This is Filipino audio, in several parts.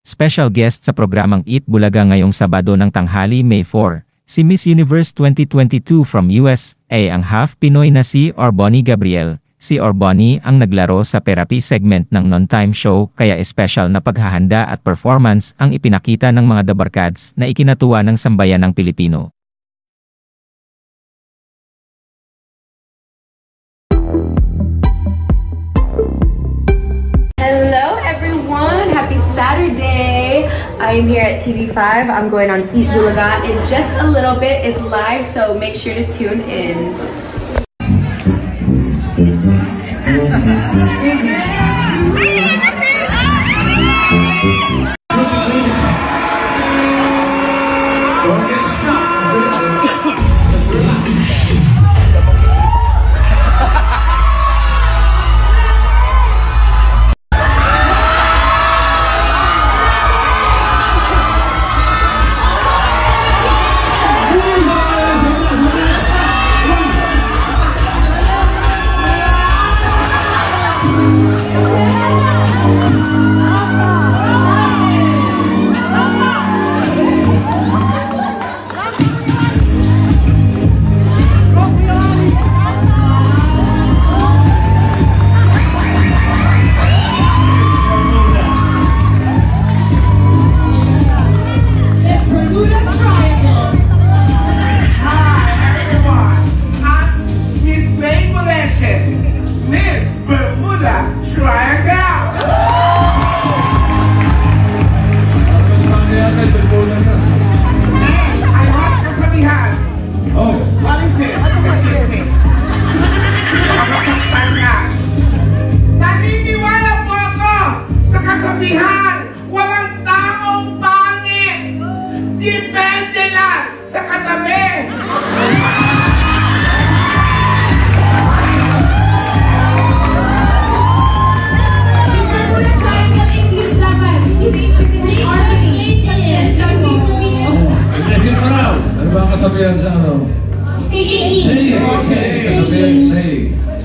Special guest sa programang Eat Bulaga ngayong Sabado ng tanghali May 4, si Miss Universe 2022 from USA ang half Pinoy na si Orbony Gabriel. Si Orbony ang naglaro sa therapy segment ng non-time show kaya special na paghahanda at performance ang ipinakita ng mga dabarkads na ikinatuwa ng sambayan ng Pilipino. Hello everyone! Happy Saturday! I'm here at TV5. I'm going on Eat Bulaga in just a little bit. It's live, so make sure to tune in.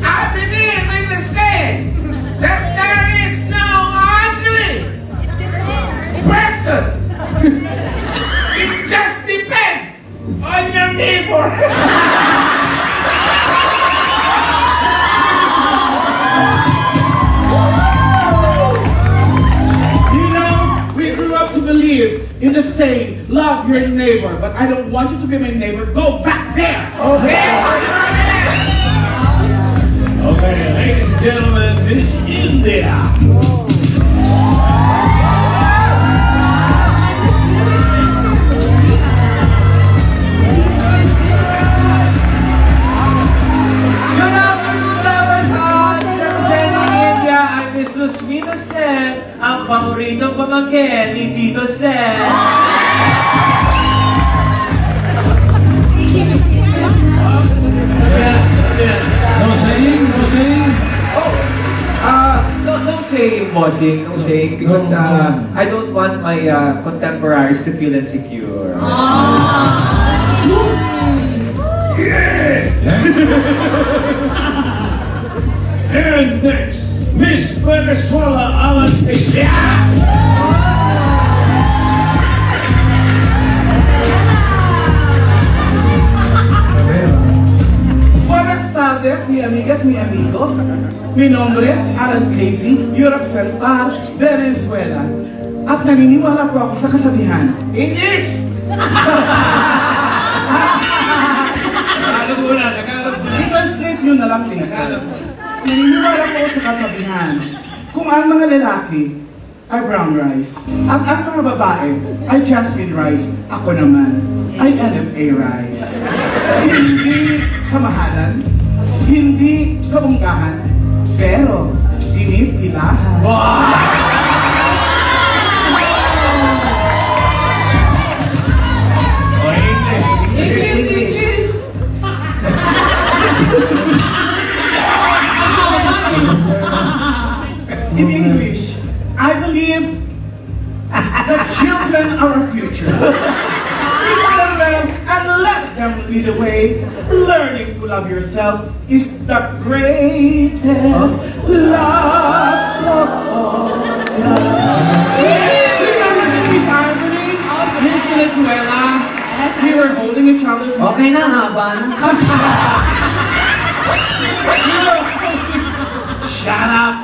I believe in the saying that there is no ugly person. It just depends on your neighbor. You know, we grew up to believe in the saying, love your neighbor, but I don't want you to be my neighbor. Go back there. Okay, ladies and gentlemen, Miss India. Good afternoon, dabarkads! Representing India, I'm Miss Lushmino Sen, ang paboritong pamangkin ni Tito Sen. No saying. Don't say bossing, no saying, because I don't want my contemporaries to feel insecure. And next, Miss Venezuela Alan Asia. Buenas tardes, mi amigas, mi amigos. Mi nombre, Alan Casey, yo representar Venezuela. At naniniwala po ako sa kasabihan. English! I-translate nyo na lang later. Naniniwala po ako sa kasabihan. Kung ang mga lalaki ay brown rice, at ang mga babae ay jasmine rice, ako naman ay NFA rice. Hindi kamahalan, hindi kabunggahan, pero dinitilahan. In English, I believe that children are our future. Teach them well and let them lead the way. Learning to love yourself is the greatest love of all. Pwedeng yung Charles. Okay na, haba na. Shut up!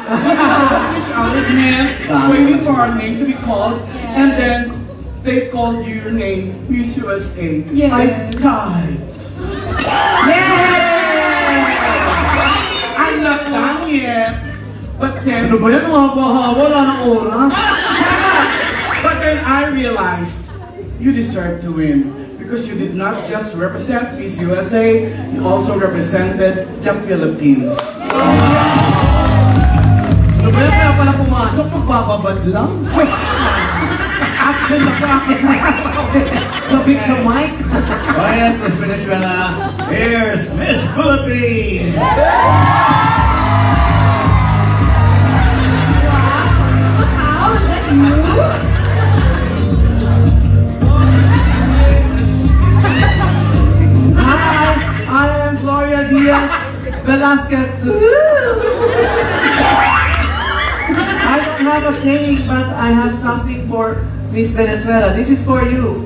Charles' hands waiting for our name to be called, and then they called your name, Miss USA. Yes. I died. I'm not done yet. But then, Ano ba yan? Haba-haba, wala ng oras. but then I realized you deserve to win because you did not just represent Miss USA, you also represented the Philippines. Ano ba yan? Kaya pala pumasok, magbababad lang. Action na po ako. Sabik sa mic. Quiet, Miss Venezuela. Here's Miss Philippines. How is that you? Hi, I am Gloria Diaz Velasquez. I don't have a saying, but I have something for Miss Venezuela. This is for you.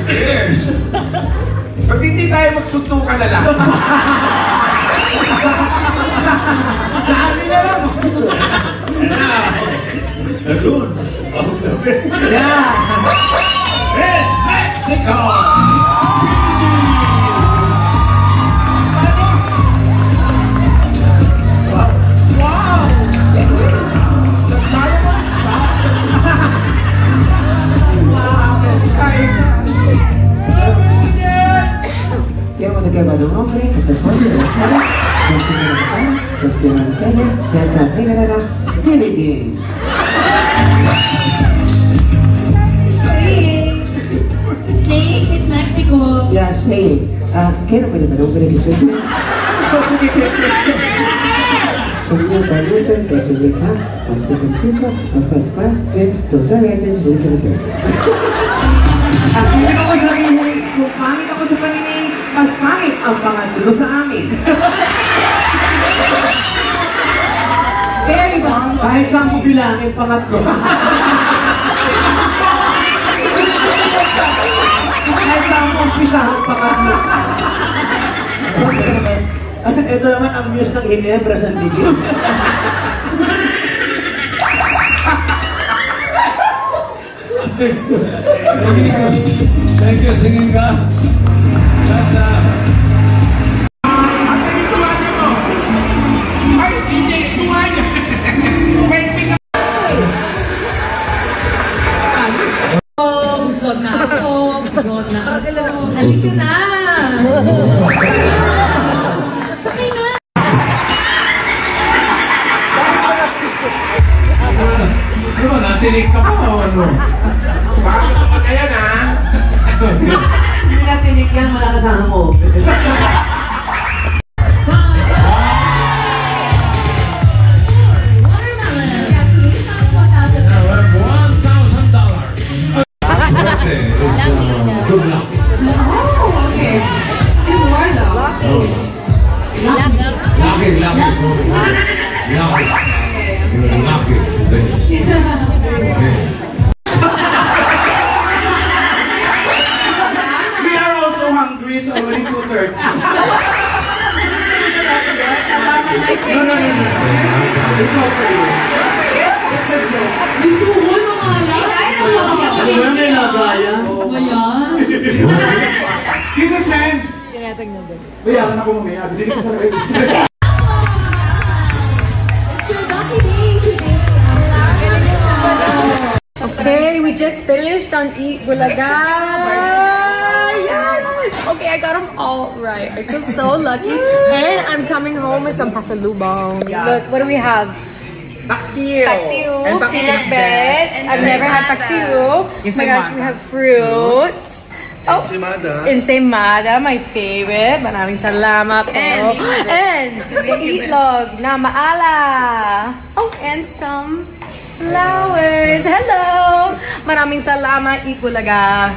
Here's Ba't hindi tayo magsuntukan na lang? Dami na lang. the goons of the Philippines. Yeah. It's Mexico. Quiero que quede un hombre que se pone de la cara, que se quede la cara, que se quede la cara, que se quede la cara, Philippines. Sí, es México. Ya sé. Quiero que le hombre que se quede. Soy un palucho que se deja, hasta que el chico, hasta que totalmente muy inteligente. At hindi ako sabihin, kung pangit ako sa paningin, mas pangit ang pangatlo sa amin. Very well. Kahit saan mo bilangin, pangatlo. Kahit saan mo umpisahan, pangatlo. Ito naman ang muse ng Ginebra sa Ligid. Thank you, singing gods. Asan yung tuwalya mo? Ay, hindi, tuwalya. May pick-up. Oh, busog na ako. Pagod na ako. Halika na. Sakay na. Ano ba, natinig ka pa o ano? Bakit naman na yan, ha? Hindi natin ikyan, wala kasama mo. Good luck. Lucky. Okay. We are also hungry. It's already 2:30. No. It's all for you. It's a joke. Bisuhon mo nga lang. Ano ba yung nilagaya? Ba yan? Tito Sen! Bayaran ako mamaya. Bili ko talaga. It's your lucky day today. Okay, we just finished on Eat Bulaga. Yes! Okay, I got them all right. I feel so lucky. And I'm coming home with some pasalubong. Look, what do we have? Paksiw. Paksiw, peanut bread. I've never had paksiw. Oh my gosh, we have fruit. Oh, ensaymada, my favorite. Maraming salamat po. And the itlog na maala. Oh, and some flowers. Hello! Maraming salamat, Eat Bulaga.